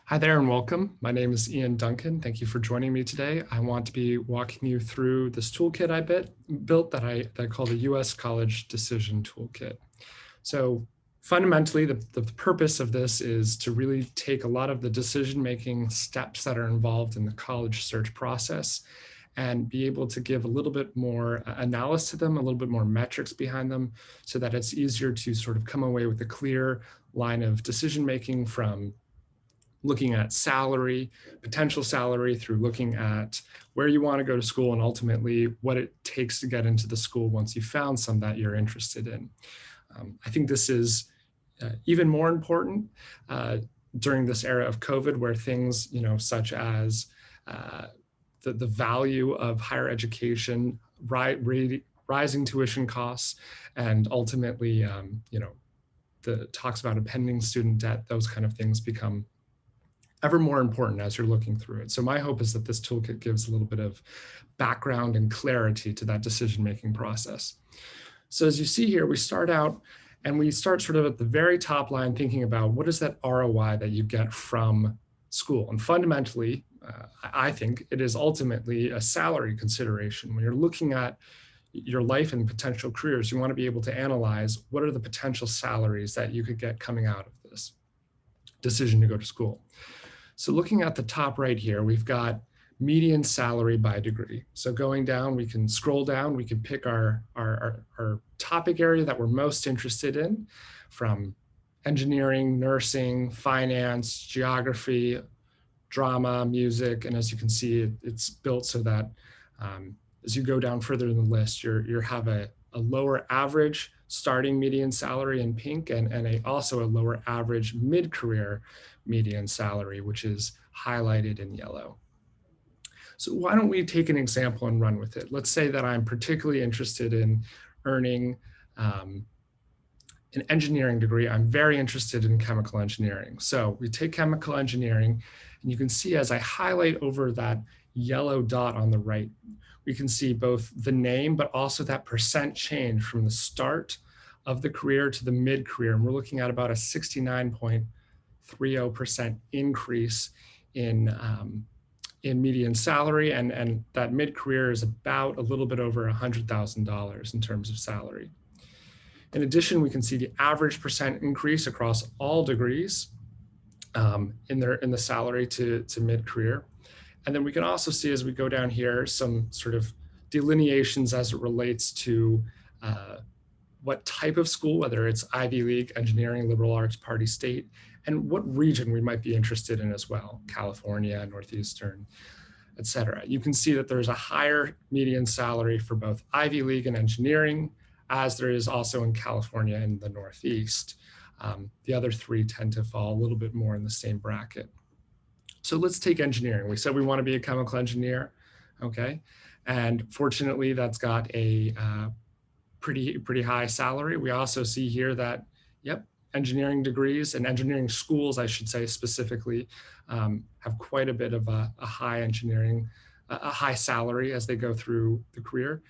Hi there and welcome. My name is Ian Duncan. Thank you for joining me today. I want to be walking you through this toolkit built that I call the U.S. College Decision Toolkit. So fundamentally, the purpose of this is to really take a lot of the decision-making steps that are involved in the college search process and be able to give a little bit more analysis to them, a little bit more metrics behind them, so that it's easier to sort of come away with a clear line of decision-making from looking at salary, potential salary, through looking at where you want to go to school and ultimately what it takes to get into the school once you found some that you're interested in. I think this is even more important during this era of COVID, where things, such as the value of higher education, rising tuition costs, and ultimately, the talks about impending student debt, those kind of things become ever more important as you're looking through it. So my hope is that this toolkit gives a little bit of background and clarity to that decision-making process. So as you see here, we start out and we start sort of at the very top line thinking about what is that ROI that you get from school. And fundamentally, I think it is ultimately a salary consideration. When you're looking at your life and potential careers, you want to be able to analyze what are the potential salaries that you could get coming out of this decision to go to school. So looking at the top right here, we've got median salary by degree. So going down, we can scroll down, we can pick our topic area that we're most interested in, from engineering, nursing, finance, geography, drama, music. And as you can see, it's built so that as you go down further in the list, you have a lower average starting median salary in pink and also a lower average mid-career median salary, which is highlighted in yellow. So why don't we take an example and run with it? Let's say that I'm particularly interested in earning an engineering degree. I'm very interested in chemical engineering. So we take chemical engineering, and you can see as I highlight over that yellow dot on the right, we can see both the name, but also that percent change from the start of the career to the mid-career. And we're looking at about a 69.30% increase in median salary. And that mid-career is about a little bit over $100,000 in terms of salary. In addition, we can see the average percent increase across all degrees in the salary to mid-career. And then we can also see, as we go down here, some sort of delineations as it relates to what type of school, whether it's Ivy League, engineering, liberal arts, party state, and what region we might be interested in as well, California, Northeastern, et cetera. You can see that there's a higher median salary for both Ivy League and engineering, as there is also in California and the Northeast. The other three tend to fall a little bit more in the same bracket. So let's take engineering. We said we want to be a chemical engineer, okay? And fortunately, that's got a pretty high salary. We also see here that, yep, engineering degrees and engineering schools, I should say specifically, have quite a bit of a high salary as they go through the career.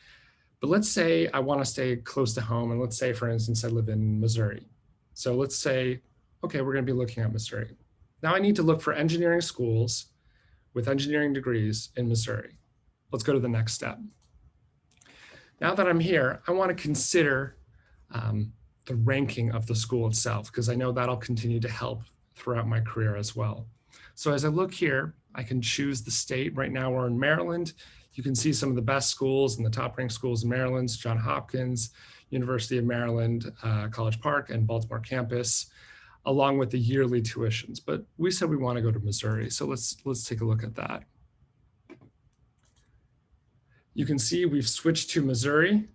But let's say I want to stay close to home, and let's say, for instance, I live in Missouri. So let's say, okay, we're going to be looking at Missouri. Now I need to look for engineering schools with engineering degrees in Missouri. Let's go to the next step. Now that I'm here, I want to consider the ranking of the school itself, because I know that'll continue to help throughout my career as well. So as I look here, I can choose the state. Right now we're in Maryland. You can see some of the best schools and the top ranked schools in Maryland: Johns Hopkins, University of Maryland, College Park, and Baltimore campus, along with the yearly tuitions. But we said we want to go to Missouri, so let's take a look at that. You can see we've switched to Missouri.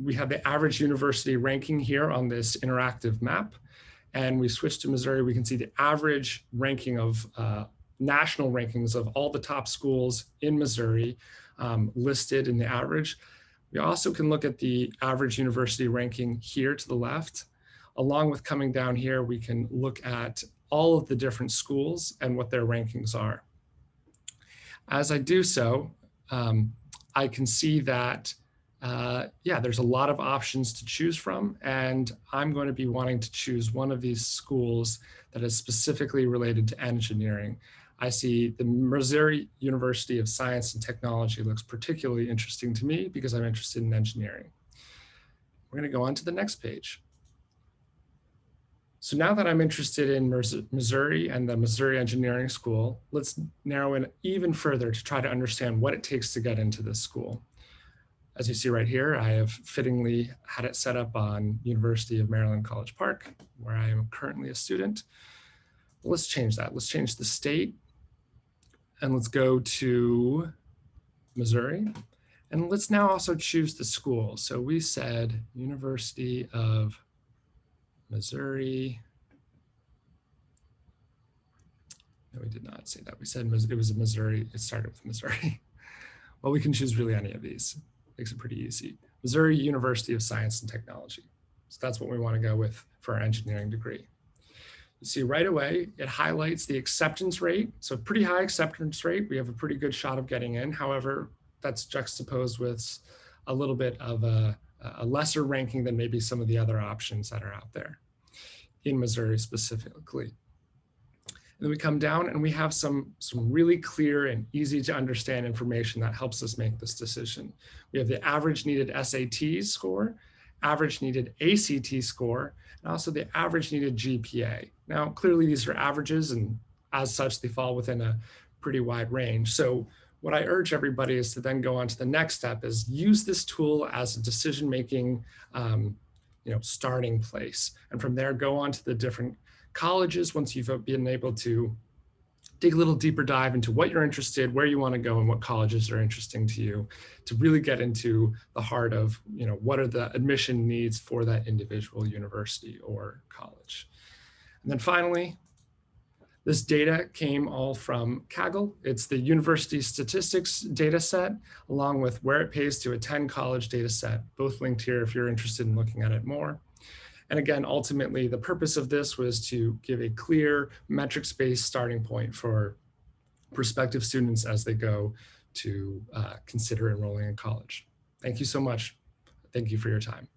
We have the average university ranking here on this interactive map. And we switch to Missouri, we can see the average ranking of national rankings of all the top schools in Missouri listed in the average. We also can look at the average university ranking here to the left. Along with coming down here, we can look at all of the different schools and what their rankings are. As I do so, I can see that yeah, there's a lot of options to choose from, and I'm going to be wanting to choose one of these schools that is specifically related to engineering. I see the Missouri University of Science and Technology looks particularly interesting to me because I'm interested in engineering. We're going to go on to the next page. So now that I'm interested in Missouri and the Missouri Engineering School, let's narrow in even further to try to understand what it takes to get into this school. As you see right here, I have fittingly had it set up on University of Maryland College Park, where I am currently a student. Let's change that. Let's change the state, and let's go to Missouri. And let's now also choose the school. So we said University of Missouri. No, we did not say that. We said it was a Missouri. It started with Missouri. Well, we can choose really any of these. Makes it pretty easy. Missouri University of Science and Technology. So that's what we want to go with for our engineering degree. You see right away, it highlights the acceptance rate. So pretty high acceptance rate. We have a pretty good shot of getting in. However, that's juxtaposed with a little bit of a lesser ranking than maybe some of the other options that are out there in Missouri specifically. And then we come down and we have some really clear and easy to understand information that helps us make this decision. We have the average needed SAT score, average needed ACT score, and also the average needed GPA. Now, clearly these are averages, and as such, they fall within a pretty wide range. So what I urge everybody is to then go on to the next step, is use this tool as a decision-making starting place. And from there, go on to the different colleges once you've been able to dig a little deeper dive into what you're interested, where you want to go, and what colleges are interesting to you, to really get into the heart of, what are the admission needs for that individual university or college. And then finally, this data came all from Kaggle. It's the university statistics data set, along with where it pays to attend college data set, both linked here if you're interested in looking at it more. And again, ultimately, the purpose of this was to give a clear metrics-based starting point for prospective students as they go to consider enrolling in college. Thank you so much. Thank you for your time.